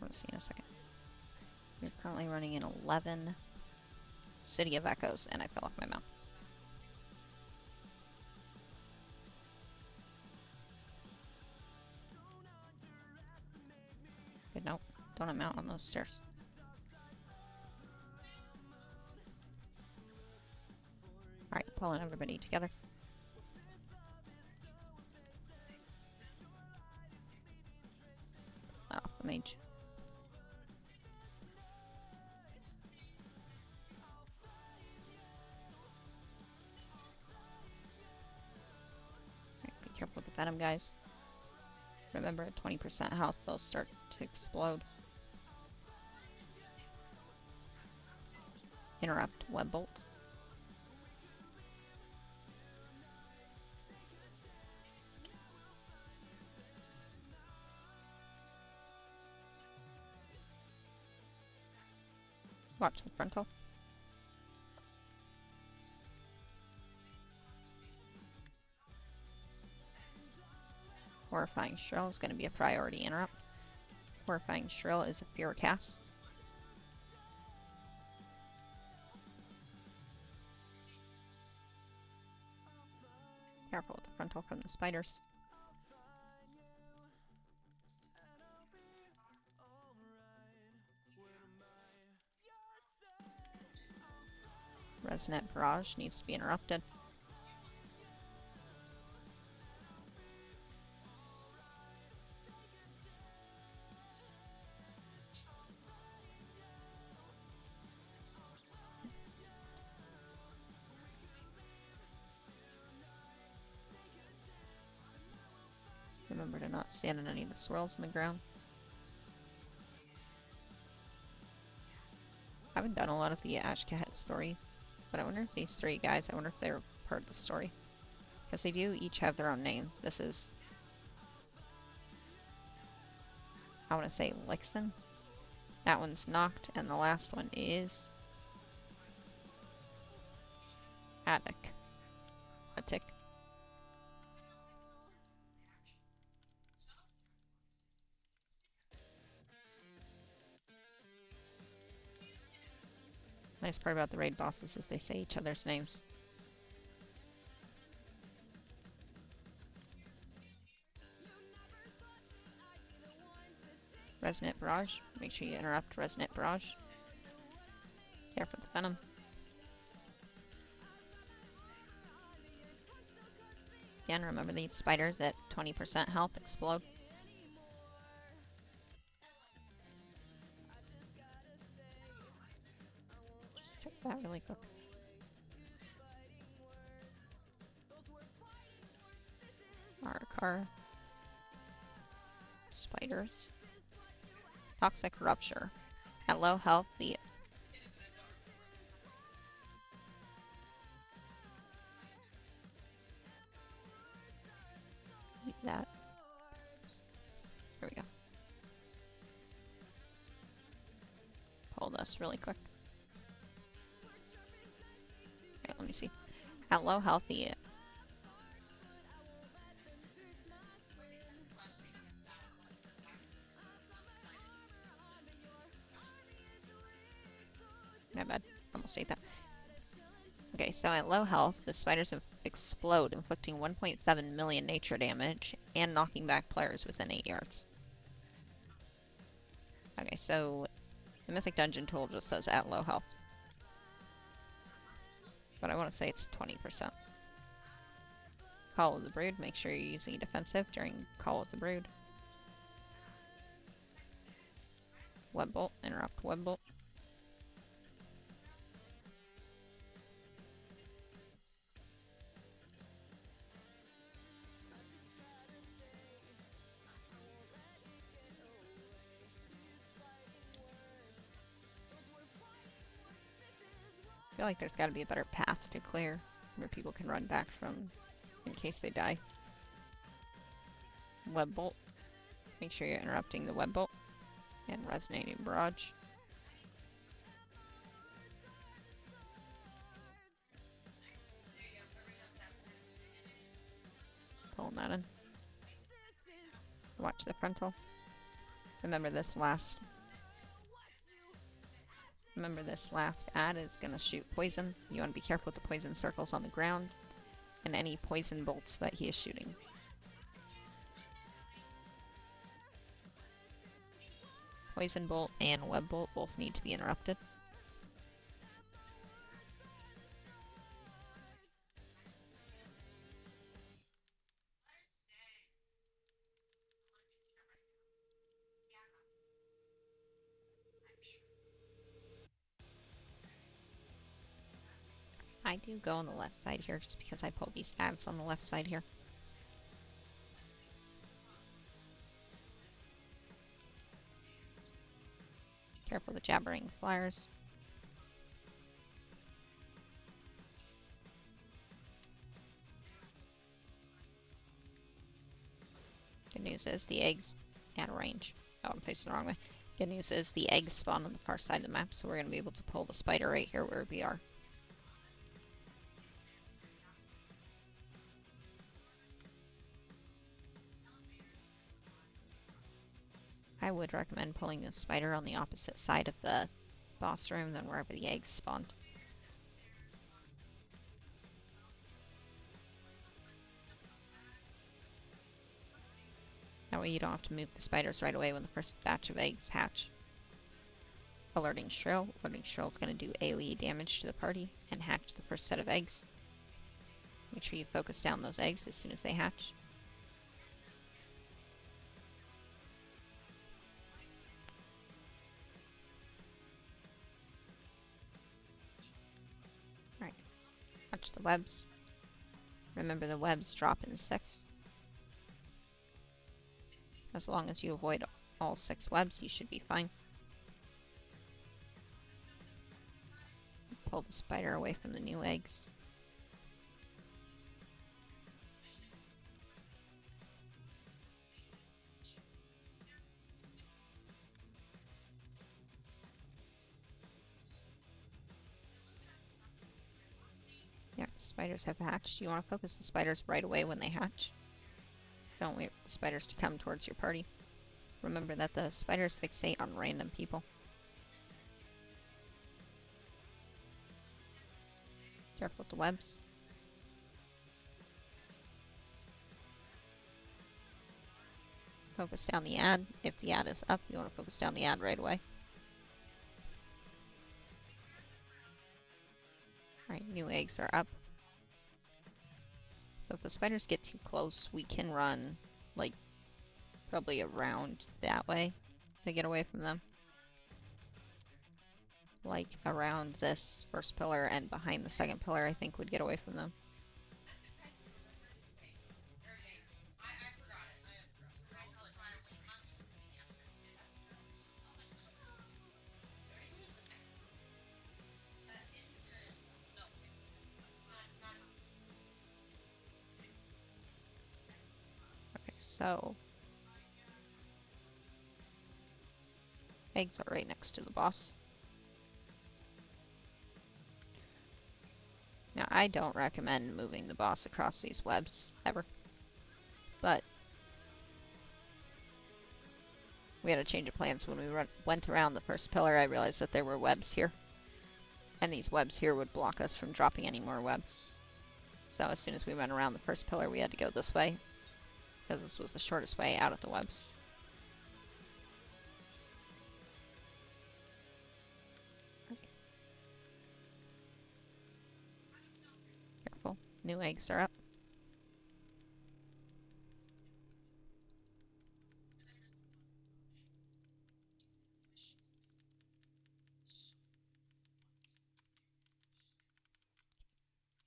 want to see in a second. We're currently running in 11 City of Echoes, and I fell off my mount. Okay, nope, don't mount on those stairs. Alright, pulling everybody together. Off the mage. Right, be careful with the venom, guys. Remember, at 20% health, they'll start to explode. Interrupt, web bolt. Watch the frontal. Horrifying Shrill is going to be a priority interrupt. Horrifying Shrill is a fear cast. Careful with the frontal from the spiders. Resonant Barrage needs to be interrupted. Remember to not stand in any of the swirls in the ground. I haven't done a lot of the Ashkahet story, but I wonder if these three guys, I wonder if they're part of the story. Because they do each have their own name. This is, I want to say Lixen. That one's Knocked, and the last one is Attic. Nice part about the raid bosses is they say each other's names. Resonant Barrage. Make sure you interrupt Resonant Barrage. Careful with the venom. Again, remember these spiders at 20% health explode. Just check that really quick. Ara-Kara. Spiders. Toxic Rupture. At low health, the that. There we go. Pull this really quick. Okay, let me see. At low health, the my bad. Almost ate that. Okay, so at low health, the spiders explode, inflicting 1.7 million nature damage and knocking back players within 8 yards. Okay, so the Mythic Dungeon tool just says at low health. But I want to say it's 20%. Call of the Brood, make sure you're using defensive during Call of the Brood. Web Bolt, interrupt Web Bolt. I feel like there's got to be a better path to clear where people can run back from in case they die. Web Bolt. Make sure you're interrupting the Web Bolt. And Resonating Barrage. Pulling that in. Watch the frontal. Remember this last Remember, this last ad is going to shoot poison. You want to be careful with the poison circles on the ground and any poison bolts that he is shooting. Poison bolt and web bolt both need to be interrupted. I do go on the left side here just because I pulled these ads on the left side here. Careful with the jabbering flyers. Good news is the eggs out of range. Oh, I'm facing the wrong way. Good news is the eggs spawn on the far side of the map, so we're going to be able to pull the spider right here where we are. I would recommend pulling the spider on the opposite side of the boss room than wherever the eggs spawned. That way you don't have to move the spiders right away when the first batch of eggs hatch. Alerting Shrill. Alerting Shrill is going to do AoE damage to the party and hatch the first set of eggs. Make sure you focus down those eggs as soon as they hatch. Alright, watch the webs. Remember, the webs drop in 6. As long as you avoid all 6 webs, you should be fine. Pull the spider away from the new eggs. Yeah, spiders have hatched. You want to focus the spiders right away when they hatch. Don't wait for the spiders to come towards your party. Remember that the spiders fixate on random people. Careful with the webs. Focus down the ad. If the ad is up, you want to focus down the ad right away. Alright, new eggs are up. So if the spiders get too close, we can run, like, probably around that way to get away from them. Like, around this first pillar and behind the second pillar, I think would get away from them. Okay, so eggs are right next to the boss. Now, I don't recommend moving the boss across these webs, ever. But we had a change of plans when we went around the first pillar. I realized that there were webs here. And these webs here would block us from dropping any more webs. So as soon as we went around the first pillar, we had to go this way, because this was the shortest way out of the webs. Careful, new eggs are up.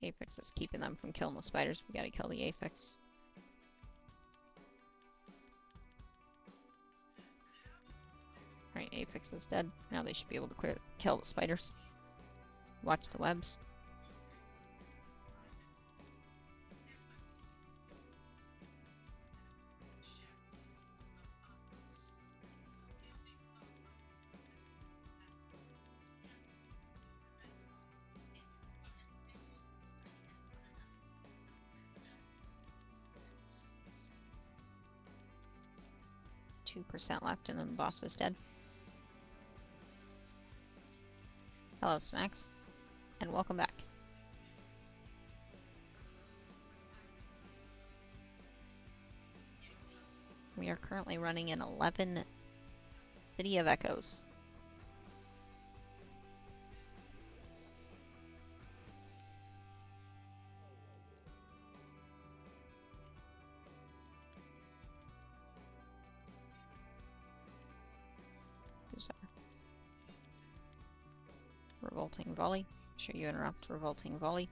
Apex is keeping them from killing the spiders. We gotta kill the Apex. Alright, Apex is dead. Now they should be able to kill the spiders. Watch the webs. .2% left and then the boss is dead. Hello, Smacks, and welcome back. We are currently running in 11 City of Echoes. Who's our Revolting Volley? Make sure you interrupt Revolting Volley.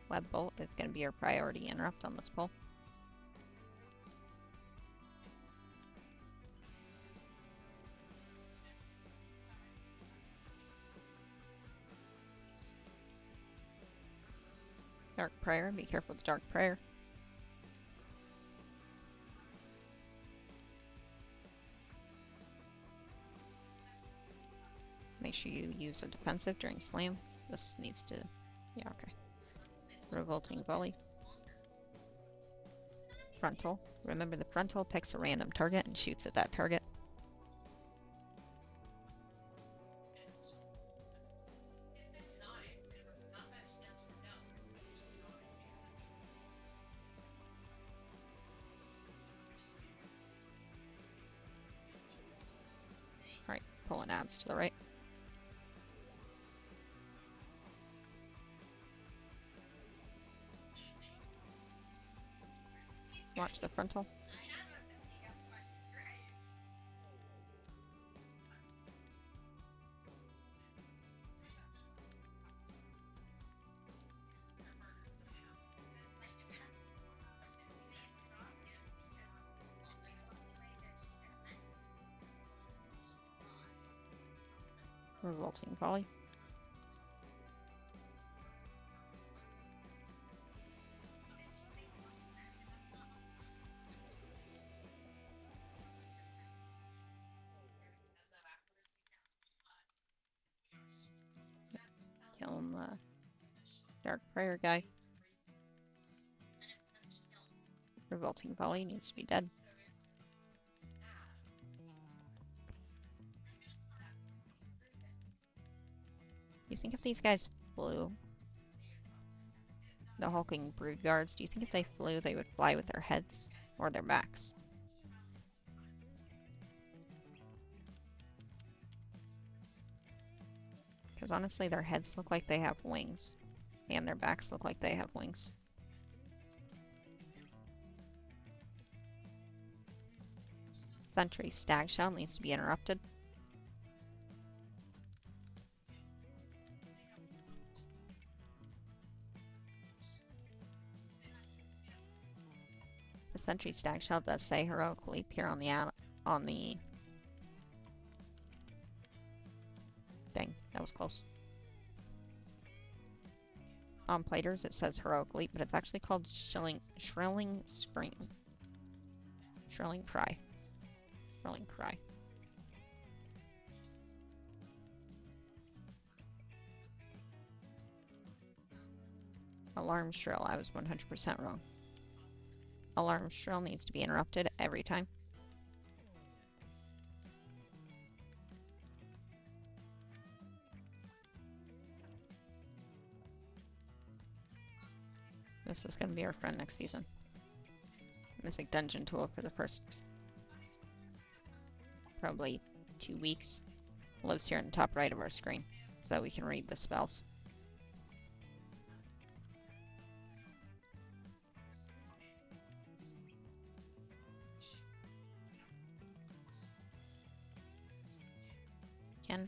Web Bolt is going to be your priority interrupt on this pull. Dark Prayer, be careful with the Dark Prayer. Make sure you use a defensive during slam. This needs to... yeah, okay. Revolting Volley. Frontal. Remember the frontal picks a random target and shoots at that target. Alright, pulling ads to the right. Watch the frontal. Revolting Volley. Killing the Dark Prayer guy. Revolting Volley needs to be dead. You think if these guys flew, the hulking brood guards, do you think if they flew they would fly with their heads or their backs? Because honestly their heads look like they have wings, and their backs look like they have wings. Sentry Stag Shell needs to be interrupted. The Sentry Stag Shell does say Heroic Leap here on the dang, that was close. On Platers it says Heroic Leap, but it's actually called Shrilling Scream. Shrilling Cry. Shrilling Cry. Alarm Shrill, I was 100% wrong. Alarm Shrill needs to be interrupted every time. This is going to be our friend next season. Mystic Dungeon Tool for the first probably 2 weeks. Lives here in the top right of our screen so that we can read the spells. Ken.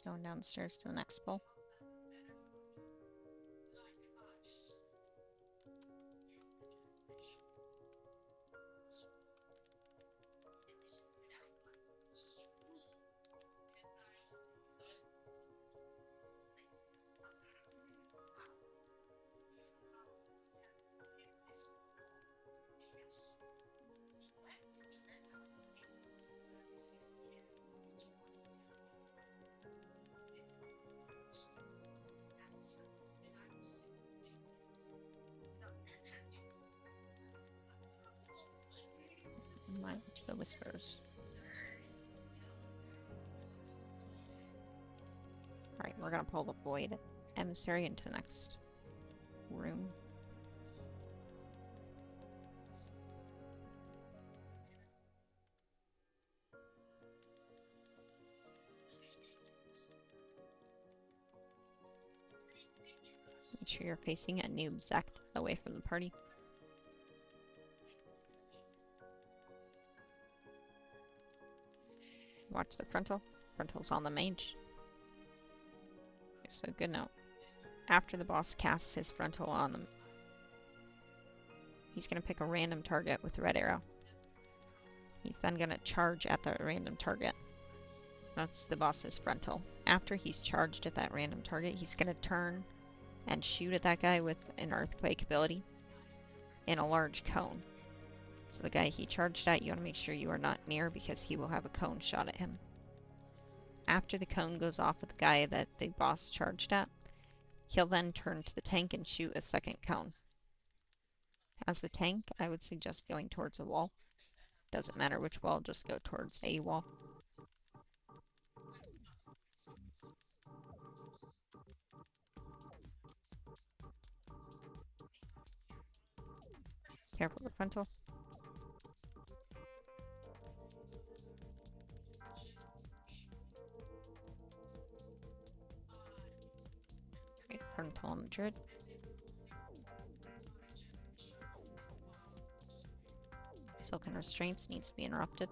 Going downstairs to the next pull. whispers. Alright, we're gonna pull the Void Emissary into the next room. Make sure you're facing a noob sect away from the party. Watch the frontal. Frontal's on the mage. Okay, so good note. After the boss casts his frontal on them, he's going to pick a random target with red arrow. He's then going to charge at the random target. That's the boss's frontal. After he's charged at that random target, he's going to turn and shoot at that guy with an earthquake ability in a large cone. So the guy he charged at, you want to make sure you are not near because he will have a cone shot at him. After the cone goes off with the guy that the boss charged at, he'll then turn to the tank and shoot a second cone. As the tank, I would suggest going towards a wall. Doesn't matter which wall, just go towards a wall. Careful with the frontal. Okay, frontal on the Druid. Silken Restraints needs to be interrupted.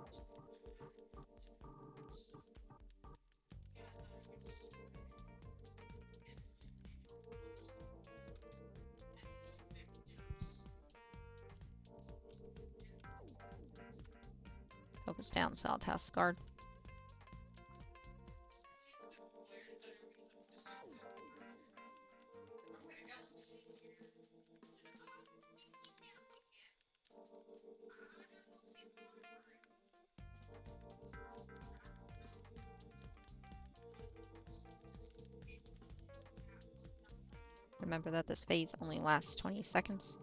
Focus down, Solid Task Guard. Remember that this phase only lasts 20 seconds.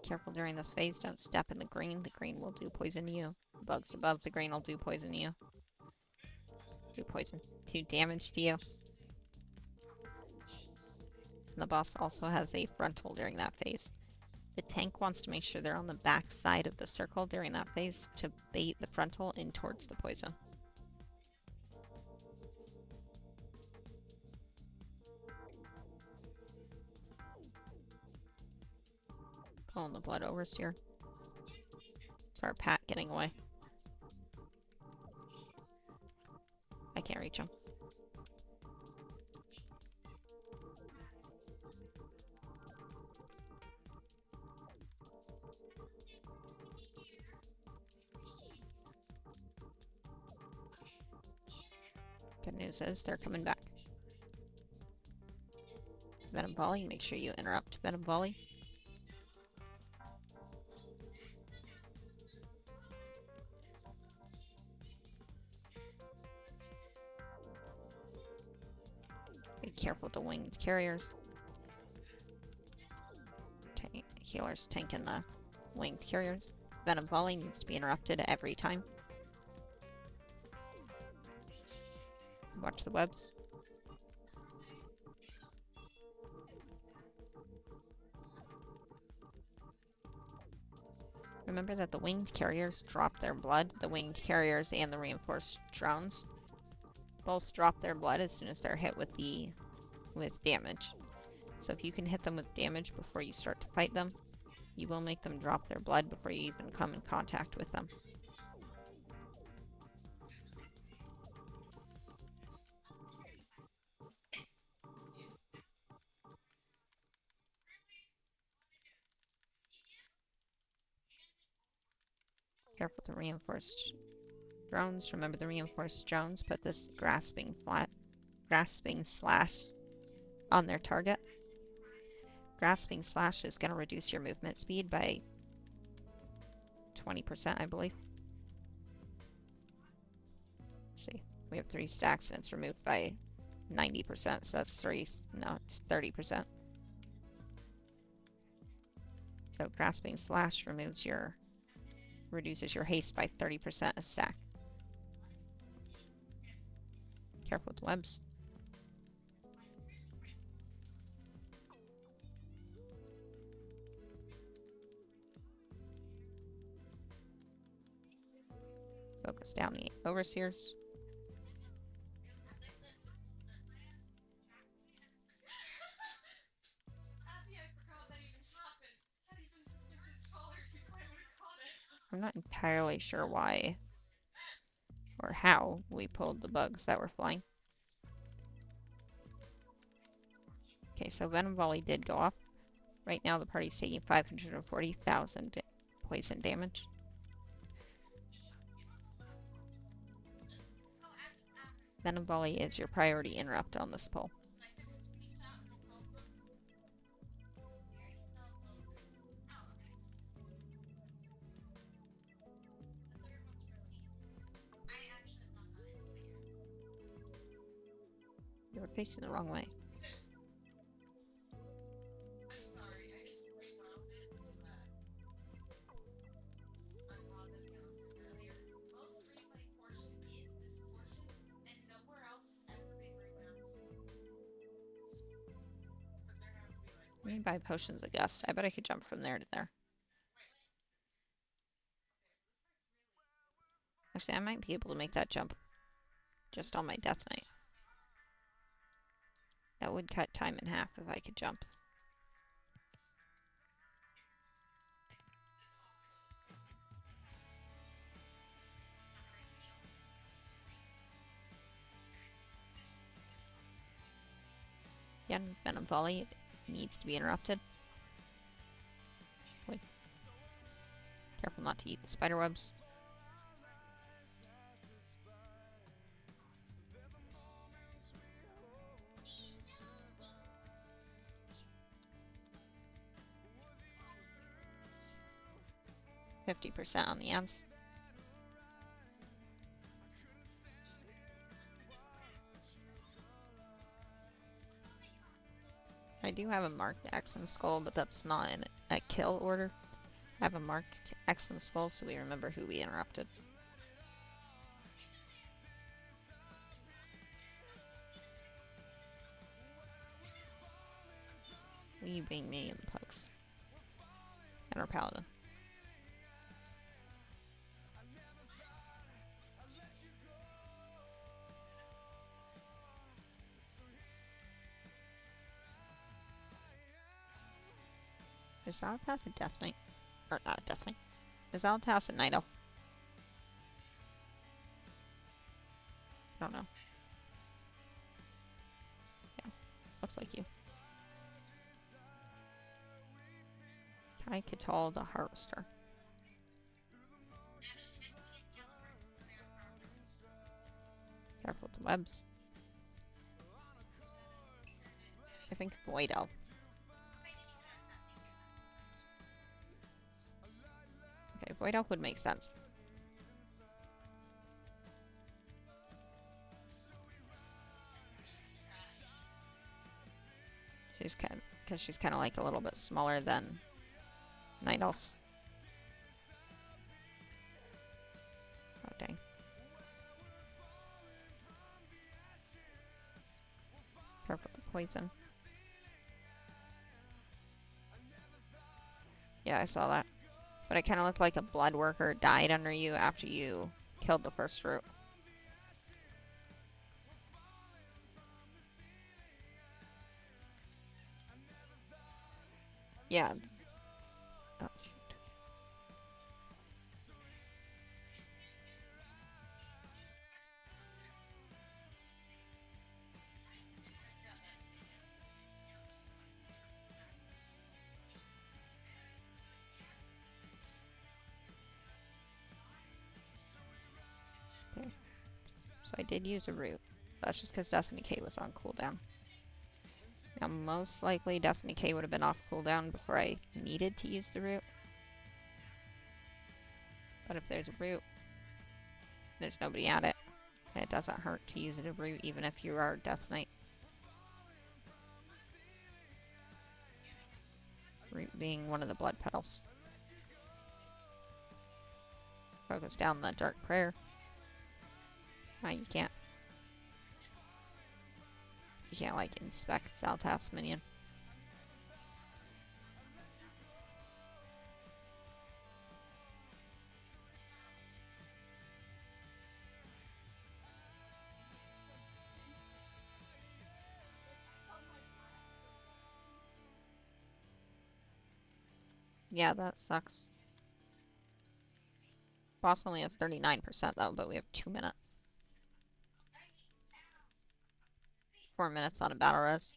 Careful during this phase, don't step in the green. The green will do poison to you. Bugs above the green will do poison to you. Do poison. Do damage to you. And the boss also has a frontal during that phase. The tank wants to make sure they're on the back side of the circle during that phase to bait the frontal in towards the poison. Pulling the blood overseer. It's our Pat getting away. I can't reach him. Good news is they're coming back. Venom Volley, make sure you interrupt Venom Volley. Be careful with the winged carriers. Healers tanking the winged carriers. Venom Volley needs to be interrupted every time. Watch the webs. Remember that the winged carriers drop their blood. The winged carriers and the reinforced drones both drop their blood as soon as they're hit with damage. So if you can hit them with damage before you start to fight them, you will make them drop their blood before you even come in contact with them. Careful with the reinforced drones. Remember the reinforced drones put this grasping slash on their target. Grasping slash is going to reduce your movement speed by 20%, I believe. Let's see, we have 3 stacks and it's removed by 90%, so that's it's 30%. So Grasping Slash reduces your haste by 30% a stack. Careful with the webs. Focus down the overseers. I'm not entirely sure why or how we pulled the bugs that were flying. Okay, so Venom Volley did go off. Right now the party's taking 540,000 poison damage. Venom Volley is your priority interrupt on this pull. You're facing the wrong way. Let me buy potions of gust. I bet I could jump from there to there. Actually, I might be able to make that jump just on my Death Knight. That would cut time in half if I could jump. Again, Venom Volley needs to be interrupted. Wait. Careful not to eat the spider webs. %50 on the ants. I do have a marked X and Skull, but that's not in a kill order. I have a marked X and Skull so we remember who we interrupted. We being me and the pugs. And our paladin. Is Zalatas a Death Knight? Or not a Death Knight. Is Zalatas a Night Elf? I don't know. Yeah, looks like you. Kai Katal the Harvester. Careful with the webs. I think Void Elf. Okay, Void Elf would make sense. She's kind of, because she's kind of like a little bit smaller than Night Elves. Oh dang. Careful with the poison. Yeah, I saw that. But it kind of looked like a blood worker died under you after you killed the first root. Yeah. Oh, shoot. Okay. So I did use a root. That's just because Destiny K was on cooldown. Now, most likely Destiny K would have been off cooldown before I needed to use the root. But if there's a root, there's nobody at it. And it doesn't hurt to use a root even if you are Death Knight. Root being one of the blood petals. Focus down the dark prayer. Ah, you can't. You can't, like, inspect Zaltas minion. Yeah, that sucks. Boss only has 39% though, but we have 2 minutes. 4 minutes on a battle res.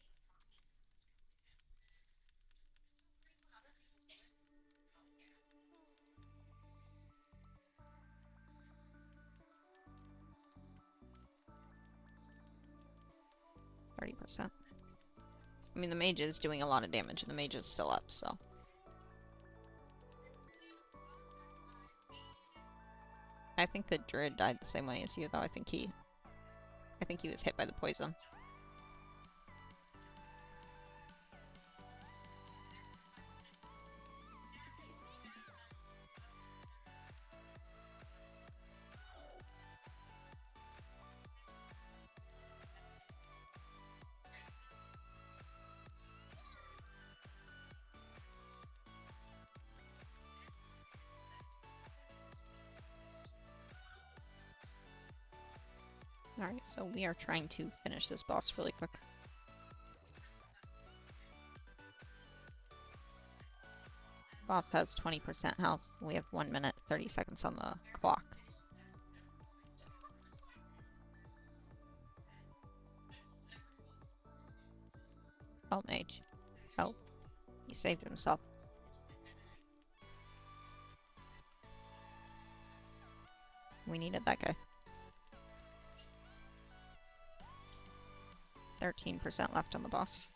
%. I mean, the mage is doing a lot of damage, and the mage is still up, so. I think the druid died the same way as you, though. I think he was hit by the poison. Alright, so we are trying to finish this boss really quick. Boss has 20% health. We have 1 minute, 30 seconds on the clock. Oh, mage. Oh, he saved himself. We needed that guy. 13% left on the boss.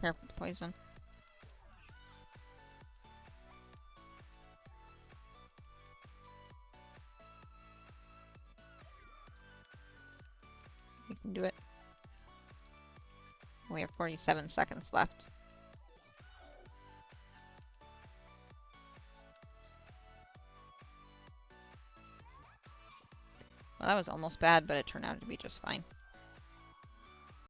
Careful with the poison. We can do it. We have 47 seconds left. Well, that was almost bad, but it turned out to be just fine.